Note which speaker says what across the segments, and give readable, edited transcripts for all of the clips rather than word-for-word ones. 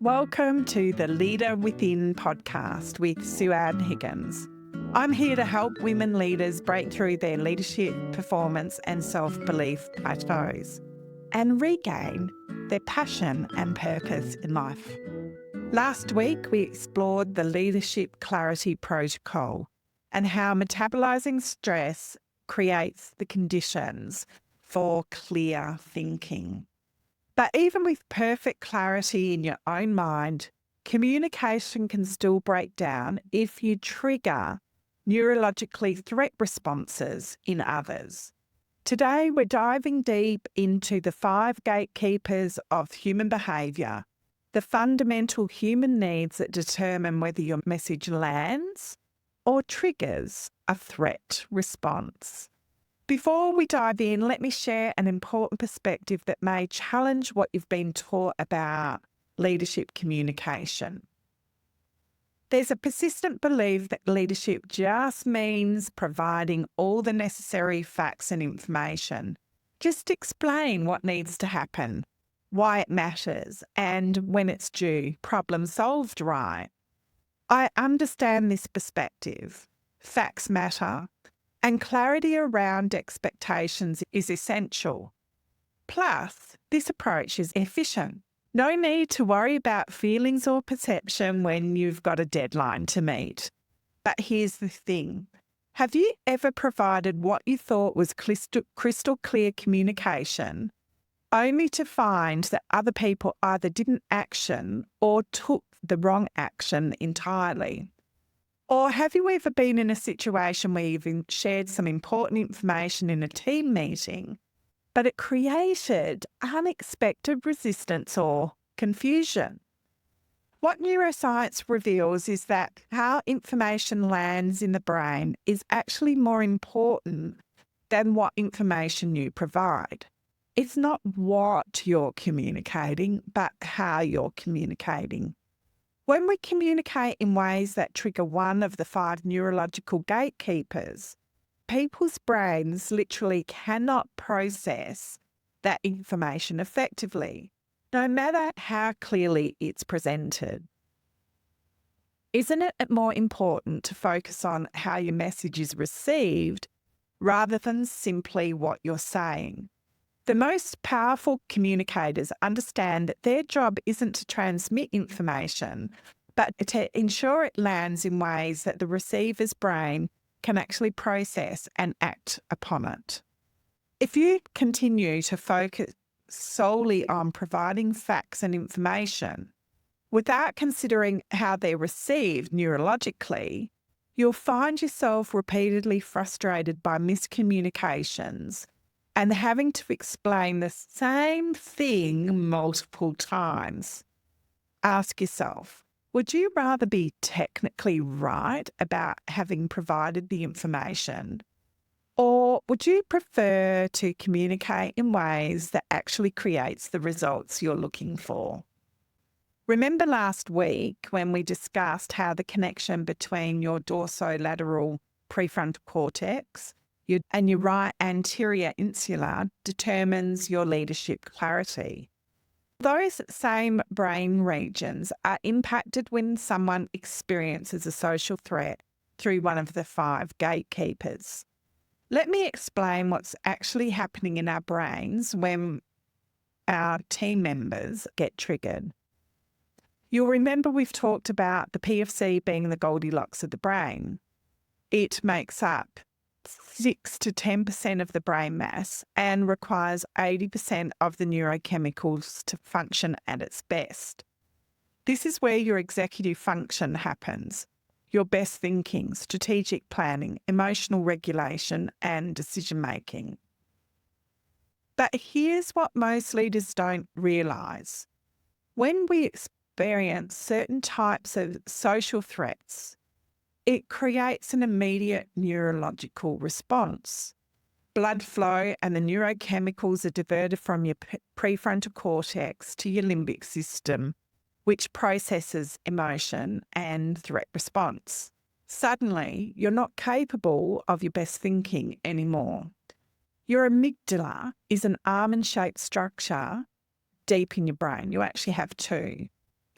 Speaker 1: Welcome to the Leader Within podcast with Sue-Ann Higgins. I'm here to help women leaders break through their leadership, performance and self-belief plateaus and regain their passion and purpose in life. Last week, we explored the Leadership Clarity Protocol and how metabolizing stress creates the conditions for clear thinking. But even with perfect clarity in your own mind, communication can still break down if you trigger neurologically threat responses in others. Today, we're diving deep into the 5 gatekeepers of human behaviour, the fundamental human needs that determine whether your message lands or triggers a threat response. Before we dive in, let me share an important perspective that may challenge what you've been taught about leadership communication. There's a persistent belief that leadership just means providing all the necessary facts and information. Just explain what needs to happen, why it matters, and when it's due, problem solved, right? I understand this perspective. Facts matter. And clarity around expectations is essential. Plus, this approach is efficient. No need to worry about feelings or perception when you've got a deadline to meet. But here's the thing. Have you ever provided what you thought was crystal clear communication, only to find that other people either didn't action or took the wrong action entirely? Or have you ever been in a situation where you've shared some important information in a team meeting, but it created unexpected resistance or confusion? What neuroscience reveals is that how information lands in the brain is actually more important than what information you provide. It's not what you're communicating, but how you're communicating. When we communicate in ways that trigger one of the 5 neurological gatekeepers, people's brains literally cannot process that information effectively, no matter how clearly it's presented. Isn't it more important to focus on how your message is received rather than simply what you're saying? The most powerful communicators understand that their job isn't to transmit information, but to ensure it lands in ways that the receiver's brain can actually process and act upon it. If you continue to focus solely on providing facts and information without considering how they're received neurologically, you'll find yourself repeatedly frustrated by miscommunications and having to explain the same thing multiple times. Ask yourself, would you rather be technically right about having provided the information, or would you prefer to communicate in ways that actually creates the results you're looking for? Remember last week when we discussed how the connection between your dorsolateral prefrontal cortex and your right anterior insula determines your leadership clarity. Those same brain regions are impacted when someone experiences a social threat through one of the 5 gatekeepers. Let me explain what's actually happening in our brains when our team members get triggered. You'll remember we've talked about the PFC being the Goldilocks of the brain. It makes up 6 to 10% of the brain mass and requires 80% of the neurochemicals to function at its best. This is where your executive function happens, your best thinking, strategic planning, emotional regulation, and decision-making. But here's what most leaders don't realise. When we experience certain types of social threats, it creates an immediate neurological response. Blood flow and the neurochemicals are diverted from your prefrontal cortex to your limbic system, which processes emotion and threat response. Suddenly, you're not capable of your best thinking anymore. Your amygdala is an almond-shaped structure deep in your brain. You actually have 2.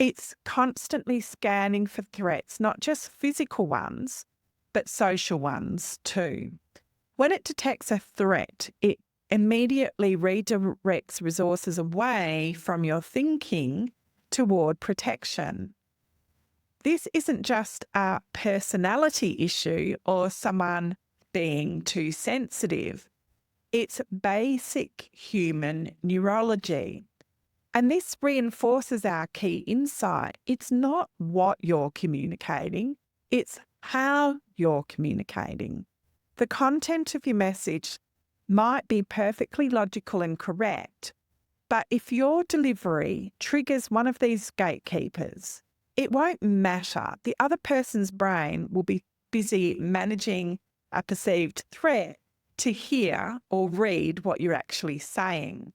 Speaker 1: It's constantly scanning for threats, not just physical ones, but social ones too. When it detects a threat, it immediately redirects resources away from your thinking toward protection. This isn't just a personality issue or someone being too sensitive. It's basic human neurology. And this reinforces our key insight. It's not what you're communicating, it's how you're communicating. The content of your message might be perfectly logical and correct, but if your delivery triggers one of these gatekeepers, it won't matter. The other person's brain will be busy managing a perceived threat to hear or read what you're actually saying.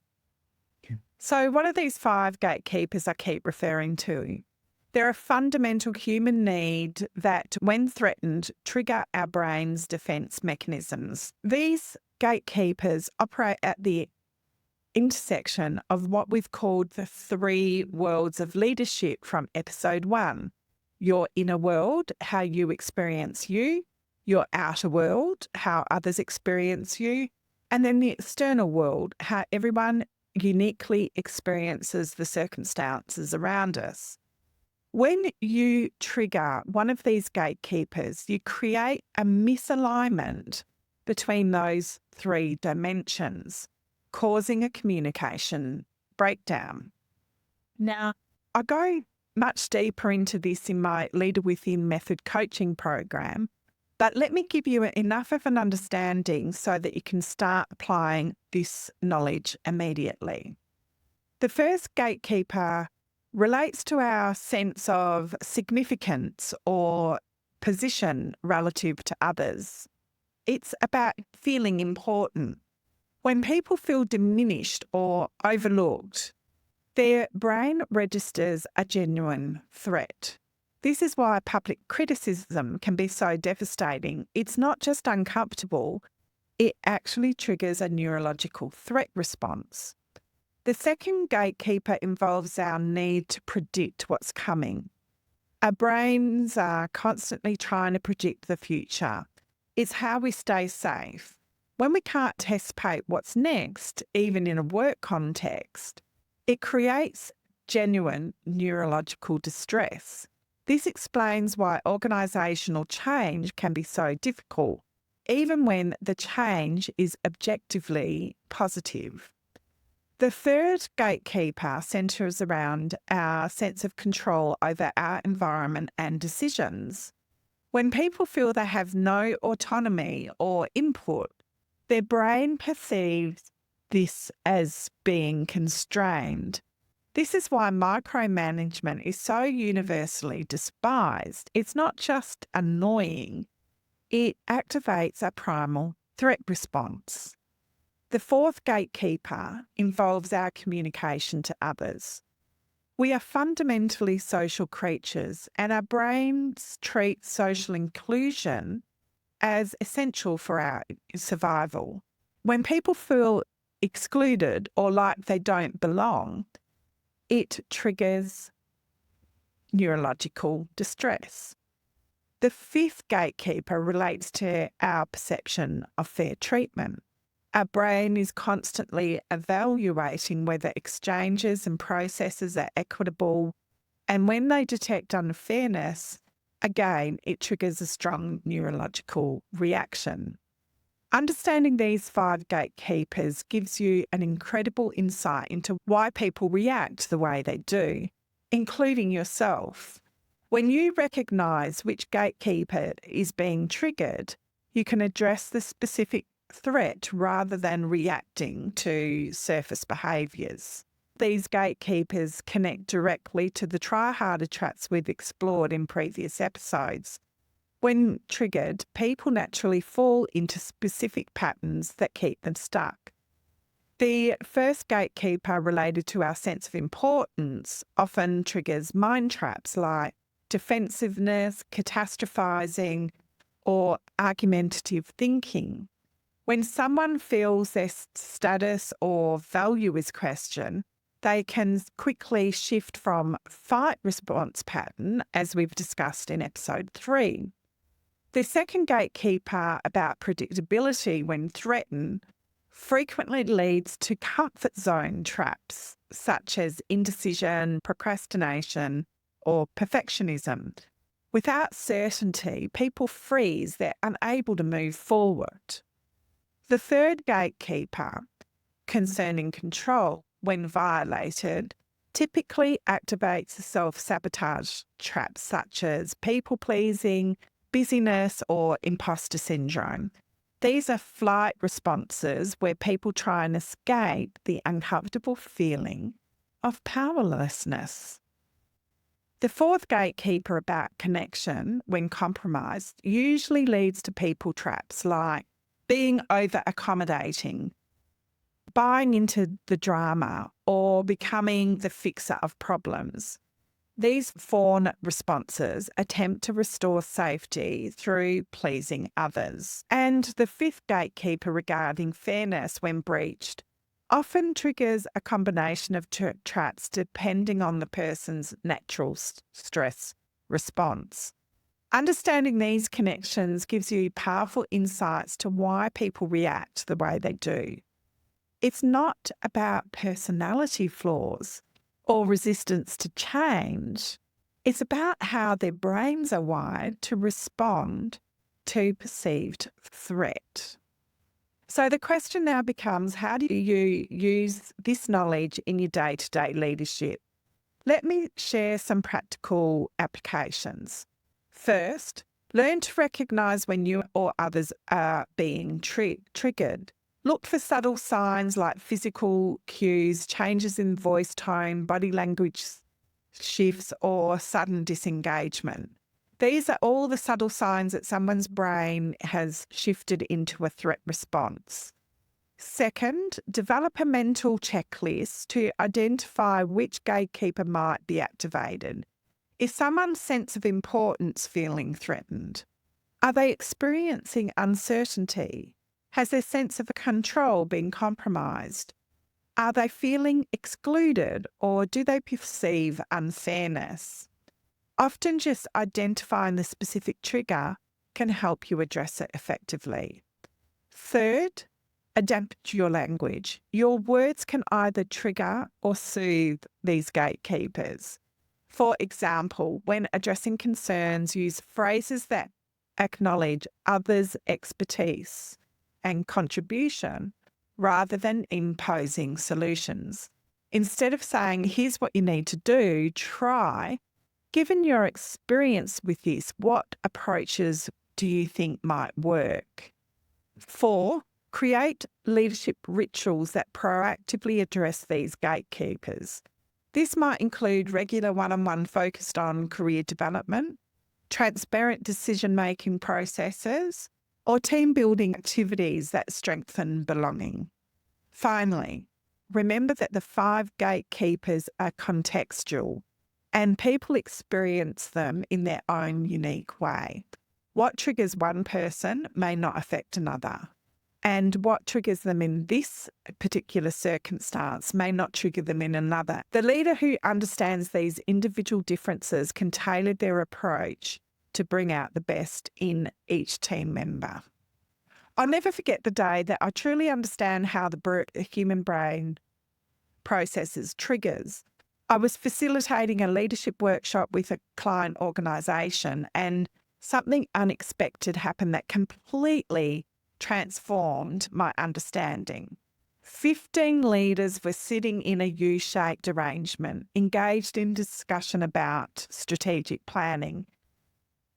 Speaker 1: So what are these 5 gatekeepers I keep referring to? They're a fundamental human need that, when threatened, trigger our brain's defence mechanisms. These gatekeepers operate at the intersection of what we've called the 3 worlds of leadership from episode 1. Your inner world, how you experience you, your outer world, how others experience you, and then the external world, how everyone uniquely experiences the circumstances around us. When you trigger one of these gatekeepers, you create a misalignment between those 3 dimensions, causing a communication breakdown. Now, I go much deeper into this in my Leader Within method coaching program, but let me give you enough of an understanding so that you can start applying this knowledge immediately. The first gatekeeper relates to our sense of significance or position relative to others. It's about feeling important. When people feel diminished or overlooked, their brain registers a genuine threat. This is why public criticism can be so devastating. It's not just uncomfortable, it actually triggers a neurological threat response. The second gatekeeper involves our need to predict what's coming. Our brains are constantly trying to predict the future. It's how we stay safe. When we can't anticipate what's next, even in a work context, it creates genuine neurological distress. This explains why organisational change can be so difficult, even when the change is objectively positive. The third gatekeeper centres around our sense of control over our environment and decisions. When people feel they have no autonomy or input, their brain perceives this as being constrained. This is why micromanagement is so universally despised. It's not just annoying, it activates a primal threat response. The fourth gatekeeper involves our communication to others. We are fundamentally social creatures, and our brains treat social inclusion as essential for our survival. When people feel excluded or like they don't belong, it triggers neurological distress. The fifth gatekeeper relates to our perception of fair treatment. Our brain is constantly evaluating whether exchanges and processes are equitable, and when they detect unfairness, again, it triggers a strong neurological reaction. Understanding these 5 gatekeepers gives you an incredible insight into why people react the way they do, including yourself. When you recognise which gatekeeper is being triggered, you can address the specific threat rather than reacting to surface behaviours. These gatekeepers connect directly to the try harder traps we've explored in previous episodes. When triggered, people naturally fall into specific patterns that keep them stuck. The first gatekeeper related to our sense of importance often triggers mind traps like defensiveness, catastrophizing, or argumentative thinking. When someone feels their status or value is questioned, They can quickly shift from fight response pattern, as we've discussed in episode 3. The second gatekeeper about predictability when threatened frequently leads to comfort zone traps, such as indecision, procrastination, or perfectionism. Without certainty, people freeze, they're unable to move forward. The third gatekeeper, concerning control when violated, typically activates self-sabotage traps such as people-pleasing, busyness, or imposter syndrome. These are flight responses where people try and escape the uncomfortable feeling of powerlessness. The fourth gatekeeper about connection, when compromised, usually leads to people traps like being over-accommodating, buying into the drama, or becoming the fixer of problems. These fawn responses attempt to restore safety through pleasing others. And the fifth gatekeeper regarding fairness when breached often triggers a combination of traps depending on the person's natural stress response. Understanding these connections gives you powerful insights to why people react the way they do. It's not about personality flaws or resistance to change. It's about how their brains are wired to respond to perceived threat. So the question now becomes, how do you use this knowledge in your day-to-day leadership? Let me share some practical applications. First, learn to recognise when you or others are being triggered. Look for subtle signs like physical cues, changes in voice tone, body language shifts, or sudden disengagement. These are all the subtle signs that someone's brain has shifted into a threat response. Second, develop a mental checklist to identify which gatekeeper might be activated. Is someone's sense of importance feeling threatened? Are they experiencing uncertainty? Has their sense of control been compromised? Are they feeling excluded, or do they perceive unfairness? Often just identifying the specific trigger can help you address it effectively. Third, adapt your language. Your words can either trigger or soothe these gatekeepers. For example, when addressing concerns, use phrases that acknowledge others' expertise and contribution rather than imposing solutions. Instead of saying, here's what you need to do, try, given your experience with this, what approaches do you think might work? 4, create leadership rituals that proactively address these gatekeepers. This might include regular one-on-one focused on career development, transparent decision-making processes, or team-building activities that strengthen belonging. Finally, remember that the 5 gatekeepers are contextual, and people experience them in their own unique way. What triggers one person may not affect another, and what triggers them in this particular circumstance may not trigger them in another. The leader who understands these individual differences can tailor their approach to bring out the best in each team member. I'll never forget the day that I truly understand how the human brain processes triggers. I was facilitating a leadership workshop with a client organisation, and something unexpected happened that completely transformed my understanding. 15 leaders were sitting in a U-shaped arrangement, engaged in discussion about strategic planning.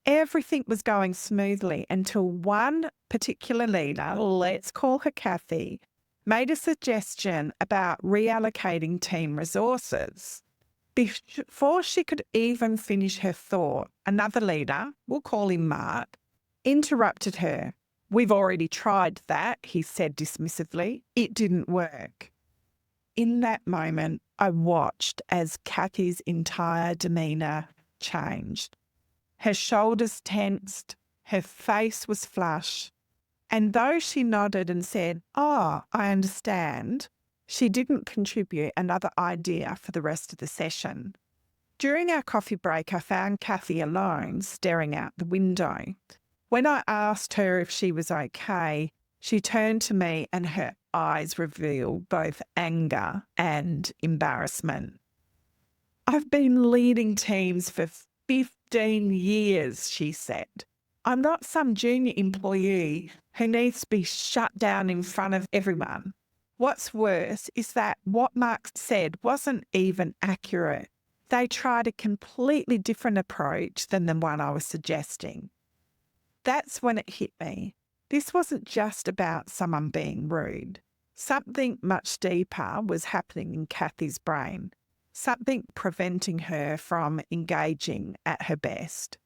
Speaker 1: Everything was going smoothly until one particular leader, let's call her Kathy, made a suggestion about reallocating team resources. Before she could even finish her thought, another leader, we'll call him Mark, interrupted her. We've already tried that, he said dismissively. It didn't work. In that moment, I watched as Kathy's entire demeanour changed. Her shoulders tensed, her face was flushed, and though she nodded and said, "Oh, I understand," She didn't contribute another idea for the rest of the session. During our coffee break, I found Kathy alone, staring out the window. When I asked her if she was okay, she turned to me and her eyes revealed both anger and embarrassment. I've been leading teams for 15 years, she said. I'm not some junior employee who needs to be shut down in front of everyone. What's worse is that what Mark said wasn't even accurate. They tried a completely different approach than the one I was suggesting. That's when it hit me. This wasn't just about someone being rude. Something much deeper was happening in Kathy's brain, something preventing her from engaging at her best.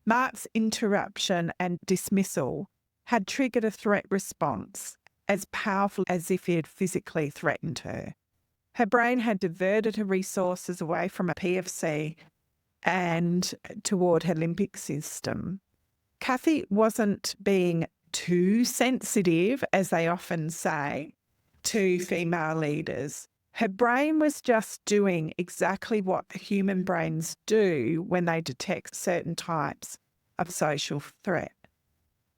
Speaker 1: Mark's interruption and dismissal had triggered a threat response as powerful as if he had physically threatened her. Her brain had diverted her resources away from a PFC and toward her limbic system. Kathy wasn't being too sensitive, as they often say, to female leaders. Her brain was just doing exactly what human brains do when they detect certain types of social threat.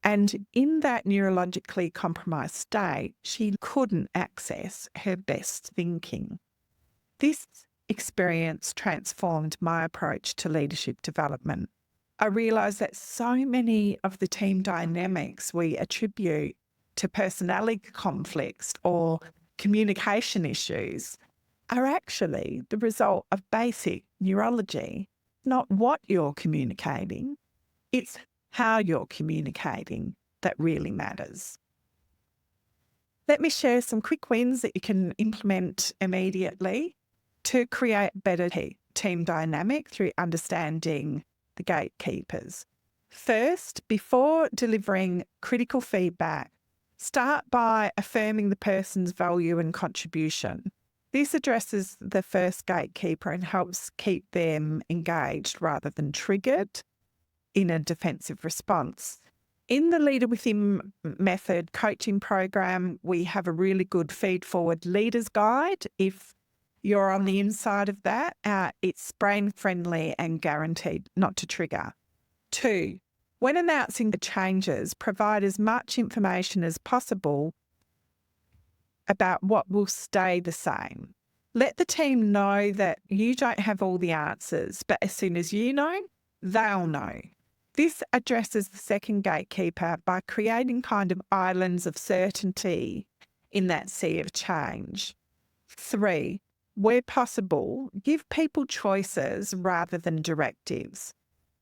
Speaker 1: And in that neurologically compromised state, she couldn't access her best thinking. This experience transformed my approach to leadership development. I realised that so many of the team dynamics we attribute to personality conflicts or communication issues are actually the result of basic neurology. Not what you're communicating, it's how you're communicating that really matters. Let me share some quick wins that you can implement immediately to create better team dynamic through understanding the gatekeepers. First, before delivering critical feedback, start by affirming the person's value and contribution. This addresses the first gatekeeper and helps keep them engaged rather than triggered in a defensive response. In the Leader Within Method coaching program, we have a really good feed-forward leaders guide. If you're on the inside of that, it's brain-friendly and guaranteed not to trigger. 2, when announcing the changes, provide as much information as possible about what will stay the same. Let the team know that you don't have all the answers, but as soon as you know, they'll know. This addresses the second gatekeeper by creating kind of islands of certainty in that sea of change. 3, where possible, give people choices rather than directives.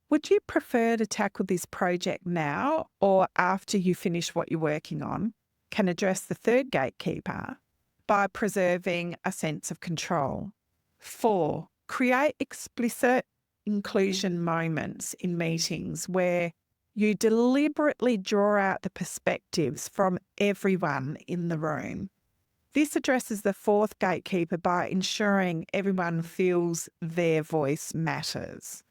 Speaker 1: Would you prefer to tackle this project now or after you finish what you're working on? Can address the third gatekeeper by preserving a sense of control. 4, create explicit inclusion moments in meetings where you deliberately draw out the perspectives from everyone in the room. This addresses the fourth gatekeeper by ensuring everyone feels their voice matters.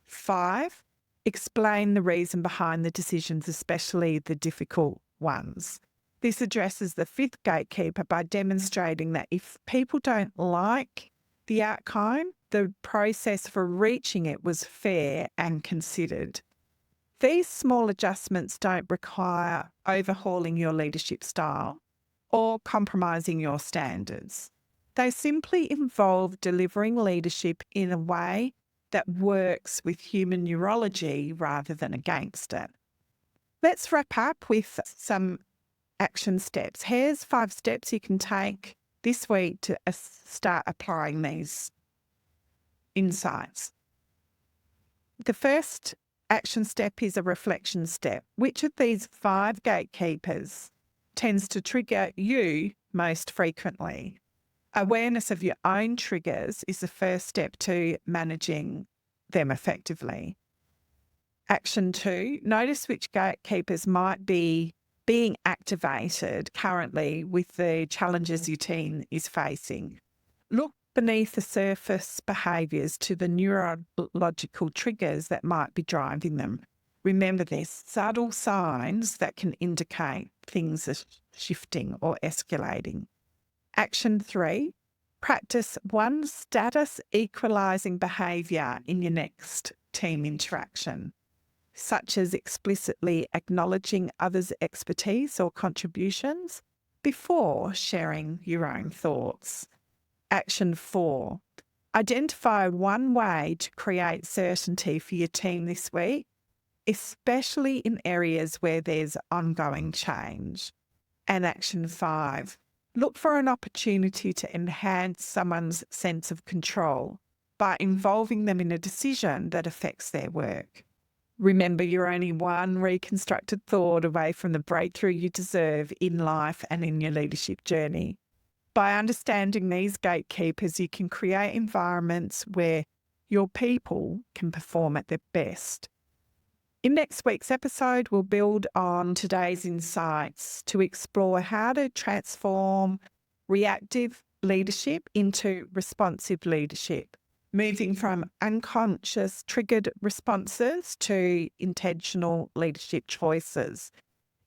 Speaker 1: 5, explain the reason behind the decisions, especially the difficult ones. This addresses the fifth gatekeeper by demonstrating that if people don't like the outcome, the process for reaching it was fair and considered. These small adjustments don't require overhauling your leadership style or compromising your standards. They simply involve delivering leadership in a way that works with human neurology rather than against it. Let's wrap up with some action steps. Here's 5 steps you can take this week to start applying these insights. The first action step is a reflection step. Which of these 5 gatekeepers tends to trigger you most frequently? Awareness of your own triggers is the first step to managing them effectively. Action 2, notice which gatekeepers might be being activated currently with the challenges your team is facing. Look beneath the surface behaviours to the neurological triggers that might be driving them. Remember, there's subtle signs that can indicate things are shifting or escalating. Action 3, practice one status equalising behaviour in your next team interaction, such as explicitly acknowledging others' expertise or contributions before sharing your own thoughts. Action 4, identify one way to create certainty for your team this week, especially in areas where there's ongoing change. And action 5, look for an opportunity to enhance someone's sense of control by involving them in a decision that affects their work. Remember, you're only one reconstructed thought away from the breakthrough you deserve in life and in your leadership journey. By understanding these gatekeepers, you can create environments where your people can perform at their best. In next week's episode, we'll build on today's insights to explore how to transform reactive leadership into responsive leadership, moving from unconscious triggered responses to intentional leadership choices.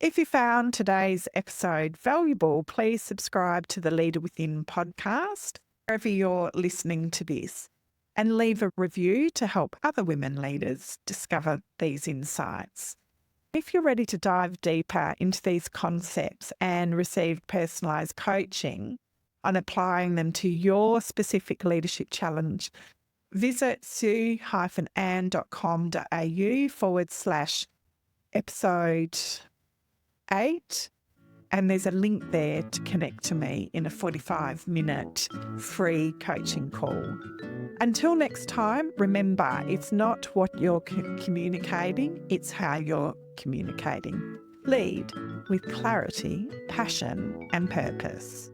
Speaker 1: If you found today's episode valuable, please subscribe to the Leader Within podcast, wherever you're listening to this, and leave a review to help other women leaders discover these insights. If you're ready to dive deeper into these concepts and receive personalised coaching on applying them to your specific leadership challenge, visit sue-ann.com.au/episode 8, and there's a link there to connect to me in a 45-minute free coaching call. Until next time, remember, it's not what you're communicating, it's how you're communicating. Lead with clarity, passion, and purpose.